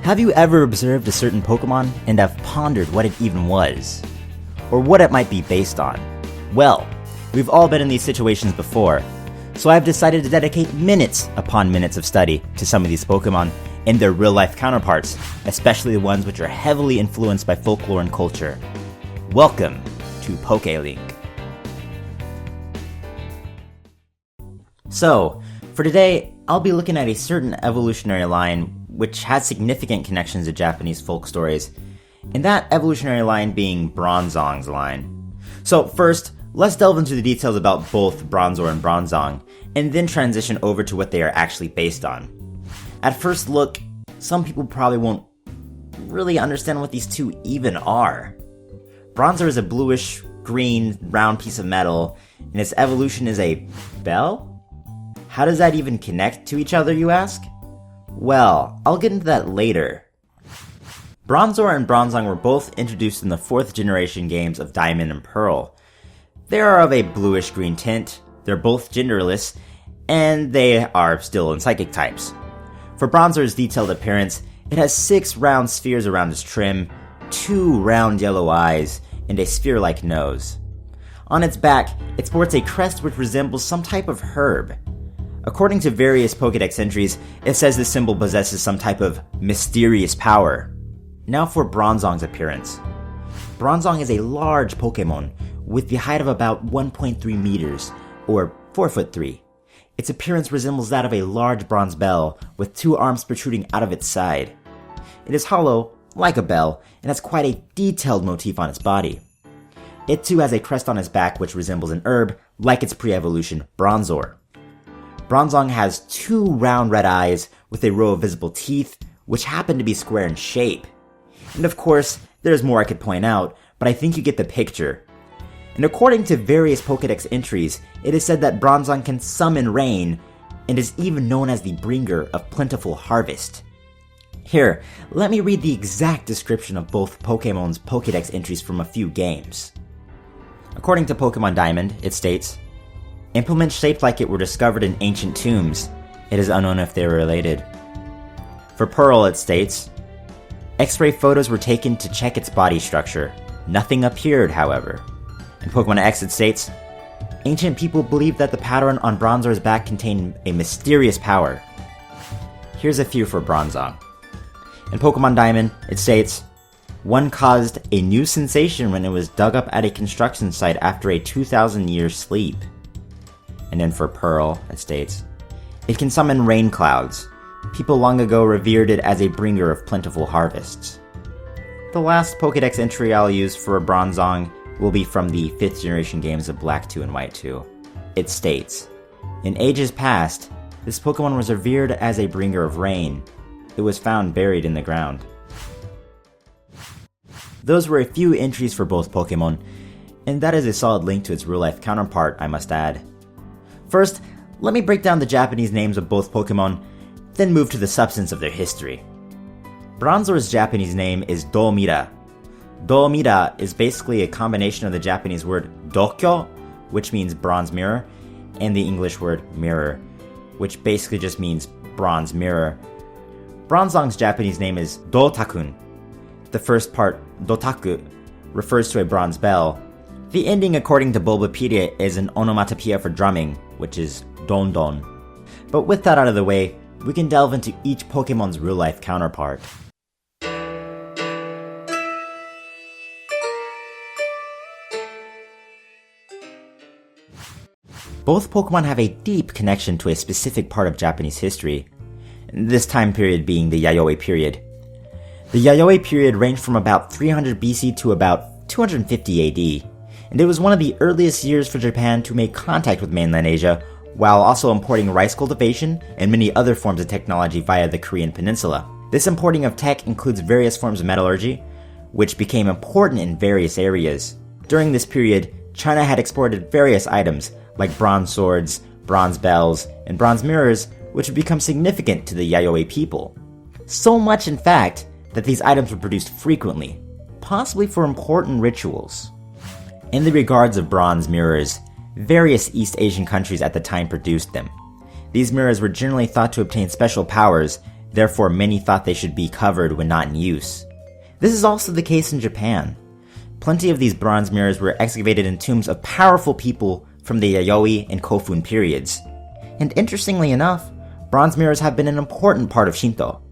Have you ever observed a certain Pokemon and have pondered what it even was? Or what it might be based on? Well, we've all been in these situations before, so I've decided to dedicate minutes upon minutes of study to some of these Pokemon and their real-life counterparts, especially the ones which are heavily influenced by folklore and culture. Welcome to PokeLink. So, for today, I'll be looking at a certain evolutionary line which has significant connections to Japanese folk stories, and that evolutionary line being Bronzong's line. So first, let's delve into the details about both Bronzor and Bronzong, and then transition over to what they are actually based on. At first look, some people probably won't really understand what these two even are. Bronzor is a bluish, green, round piece of metal, and its evolution is a bell? How does that even connect to each other, you ask? Well, I'll get into that later. Bronzor and Bronzong were both introduced in the 4th generation games of Diamond and Pearl. They are of a bluish-green tint, they're both genderless, and they are still in psychic types. For Bronzor's detailed appearance, it has 6 round spheres around its trim, 2 round yellow eyes, and a sphere-like nose. On its back, it sports a crest which resembles some type of herb. According to various Pokédex entries, it says this symbol possesses some type of mysterious power. Now for Bronzong's appearance. Bronzong is a large Pokémon with the height of about 1.3 meters, or 4'3". Its appearance resembles that of a large bronze bell with 2 arms protruding out of its side. It is hollow, like a bell, and has quite a detailed motif on its body. It too has a crest on its back which resembles an herb, like its pre-evolution Bronzor. Bronzong has 2 round red eyes with a row of visible teeth, which happen to be square in shape. And of course, there's more I could point out, but I think you get the picture. And according to various Pokédex entries, it is said that Bronzong can summon rain, and is even known as the bringer of plentiful harvest. Here, let me read the exact description of both Pokemon's Pokédex entries from a few games. According to Pokemon Diamond, it states, "Implements shaped like it were discovered in ancient tombs. It is unknown if they were related." For Pearl, it states, "X-ray photos were taken to check its body structure. Nothing appeared, however." In Pokemon X, it states, "Ancient people believed that the pattern on Bronzor's back contained a mysterious power." Here's a few for Bronzong. In Pokemon Diamond, it states, "One caused a new sensation when it was dug up at a construction site after a 2,000-year sleep." And then for Pearl, it states, "It can summon rain clouds. People long ago revered it as a bringer of plentiful harvests." The last Pokédex entry I'll use for Bronzong will be from the 5th generation games of Black 2 and White 2. It states, "In ages past, this Pokemon was revered as a bringer of rain. It was found buried in the ground." Those were a few entries for both Pokemon, and that is a solid link to its real-life counterpart, I must add. First, let me break down the Japanese names of both Pokemon, then move to the substance of their history. Bronzor's Japanese name is Domira. Domira is basically a combination of the Japanese word dokyo, which means bronze mirror, and the English word mirror, which basically just means bronze mirror. Bronzong's Japanese name is Dotakun. The first part, Dotaku, refers to a bronze bell. The ending, according to Bulbapedia, is an onomatopoeia for drumming, which is don don. But with that out of the way, we can delve into each Pokemon's real-life counterpart. Both Pokemon have a deep connection to a specific part of Japanese history, this time period being the Yayoi period. The Yayoi period ranged from about 300 BC to about 250 AD, and it was one of the earliest years for Japan to make contact with mainland Asia, while also importing rice cultivation and many other forms of technology via the Korean peninsula. This importing of tech includes various forms of metallurgy, which became important in various areas. During this period, China had exported various items, like bronze swords, bronze bells, and bronze mirrors, which would become significant to the Yayoi people. So much, in fact, that these items were produced frequently, possibly for important rituals. In the regards of bronze mirrors, various East Asian countries at the time produced them. These mirrors were generally thought to obtain special powers, Therefore, many thought they should be covered when not in use. This is also the case in Japan. Plenty of these bronze mirrors were excavated in tombs of powerful people from the Yayoi and Kofun periods. And interestingly enough, bronze mirrors have been an important part of Shinto.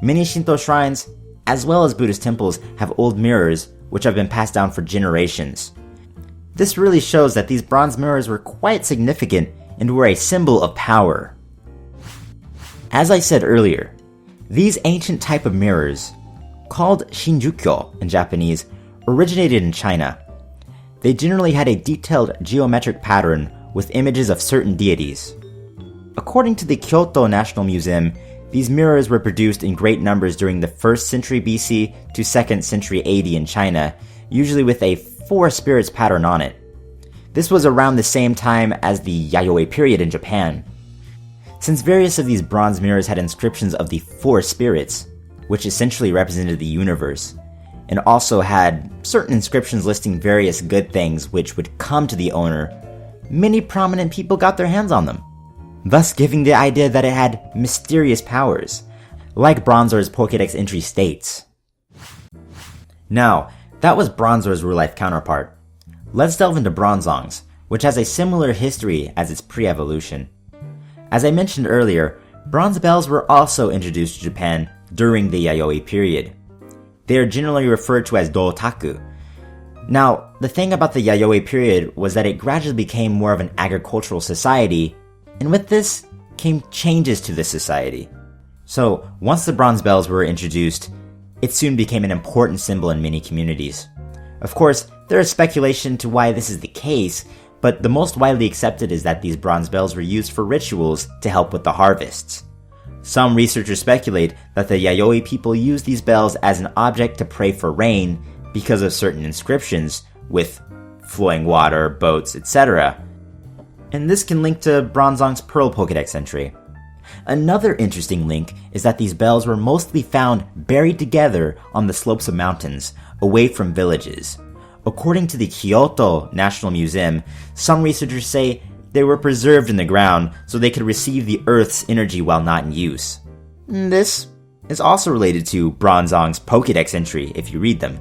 Many Shinto shrines, as well as Buddhist temples, have old mirrors which have been passed down for generations. This really shows that these bronze mirrors were quite significant and were a symbol of power. As I said earlier, these ancient type of mirrors, called Shinjukyo in Japanese, originated in China. They generally had a detailed geometric pattern with images of certain deities. According to the Kyoto National Museum, these mirrors were produced in great numbers during the 1st century BC to 2nd century AD in China, usually with a 4 spirits pattern on it. This was around the same time as the Yayoi period in Japan. Since various of these bronze mirrors had inscriptions of the 4 spirits, which essentially represented the universe, and also had certain inscriptions listing various good things which would come to the owner, many prominent people got their hands on them, thus giving the idea that it had mysterious powers, like Bronzor's Pokédex entry states. Now, that was Bronzor's real-life counterpart. Let's delve into Bronzong's, which has a similar history as its pre-evolution. As I mentioned earlier, bronze bells were also introduced to Japan during the Yayoi period. They are generally referred to as dotaku. Now, the thing about the Yayoi period was that it gradually became more of an agricultural society, and with this came changes to the society. So, once the bronze bells were introduced, it soon became an important symbol in many communities. Of course, there is speculation to why this is the case, but the most widely accepted is that these bronze bells were used for rituals to help with the harvests. Some researchers speculate that the Yayoi people used these bells as an object to pray for rain because of certain inscriptions with flowing water, boats, etc. And this can link to Bronzong's Pearl Pokédex entry. Another interesting link is that these bells were mostly found buried together on the slopes of mountains, away from villages. According to the Kyoto National Museum, some researchers say they were preserved in the ground so they could receive the Earth's energy while not in use. This is also related to Bronzong's Pokédex entry if you read them.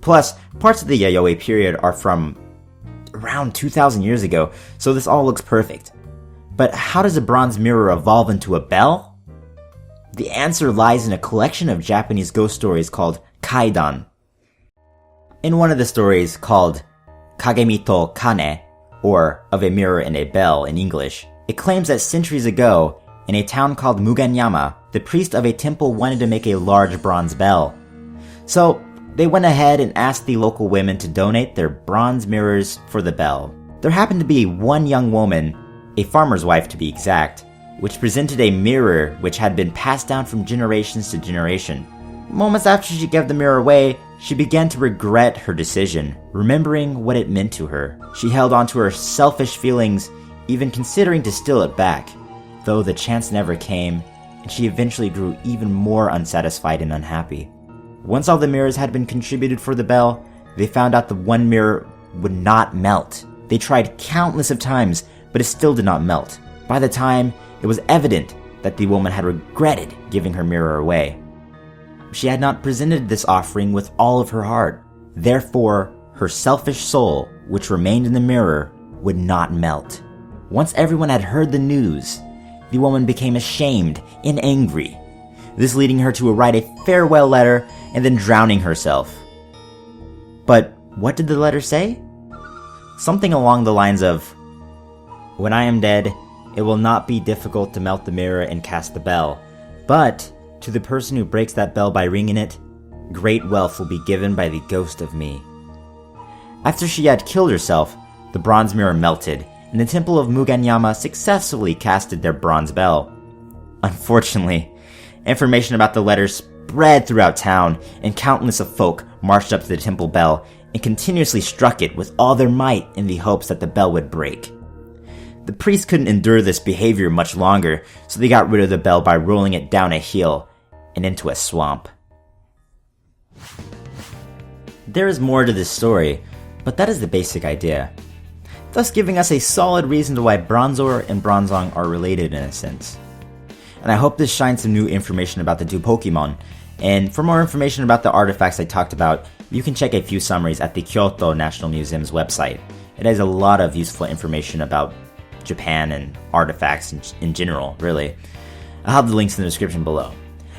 Plus, parts of the Yayoi period are from around 2,000 years ago, so this all looks perfect. But how does a bronze mirror evolve into a bell? The answer lies in a collection of Japanese ghost stories called kaidan. In one of the stories called Kagemi to Kane, or Of a Mirror and a Bell in English, it claims that centuries ago, in a town called Muganyama, the priest of a temple wanted to make a large bronze bell. So they went ahead and asked the local women to donate their bronze mirrors for the bell. There happened to be one young woman, a farmer's wife to be exact, which presented a mirror which had been passed down from generations to generation. Moments after she gave the mirror away, she began to regret her decision, remembering what it meant to her. She held on to her selfish feelings, even considering to steal it back, though the chance never came, and she eventually grew even more unsatisfied and unhappy. Once all the mirrors had been contributed for the bell, they found out the one mirror would not melt. They tried countless of times, but it still did not melt. By the time, it was evident that the woman had regretted giving her mirror away. She had not presented this offering with all of her heart. Therefore, her selfish soul, which remained in the mirror, would not melt. Once everyone had heard the news, the woman became ashamed and angry, this leading her to write a farewell letter and then drowning herself. But what did the letter say? Something along the lines of, "When I am dead, it will not be difficult to melt the mirror and cast the bell, but to the person who breaks that bell by ringing it, great wealth will be given by the ghost of me." After she had killed herself, the bronze mirror melted, and the temple of Muganyama successfully casted their bronze bell. Unfortunately, information about the letter spread throughout town, and countless of folk marched up to the temple bell and continuously struck it with all their might in the hopes that the bell would break. The priests couldn't endure this behavior much longer, so they got rid of the bell by rolling it down a hill and into a swamp. There is more to this story, but that is the basic idea, thus giving us a solid reason to why Bronzor and Bronzong are related in a sense. and I hope this shines some new information about the two Pokemon. And for more information about the artifacts I talked about, you can check a few summaries at the Kyoto National Museum's website. It has a lot of useful information about Japan and artifacts in general, really. I'll have the links in the description below.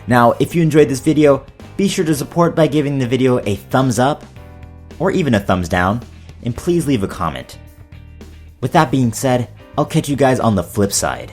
Now, if you enjoyed this video, be sure to support by giving the video a thumbs up, or even a thumbs down, and please leave a comment. With that being said, I'll catch you guys on the flip side.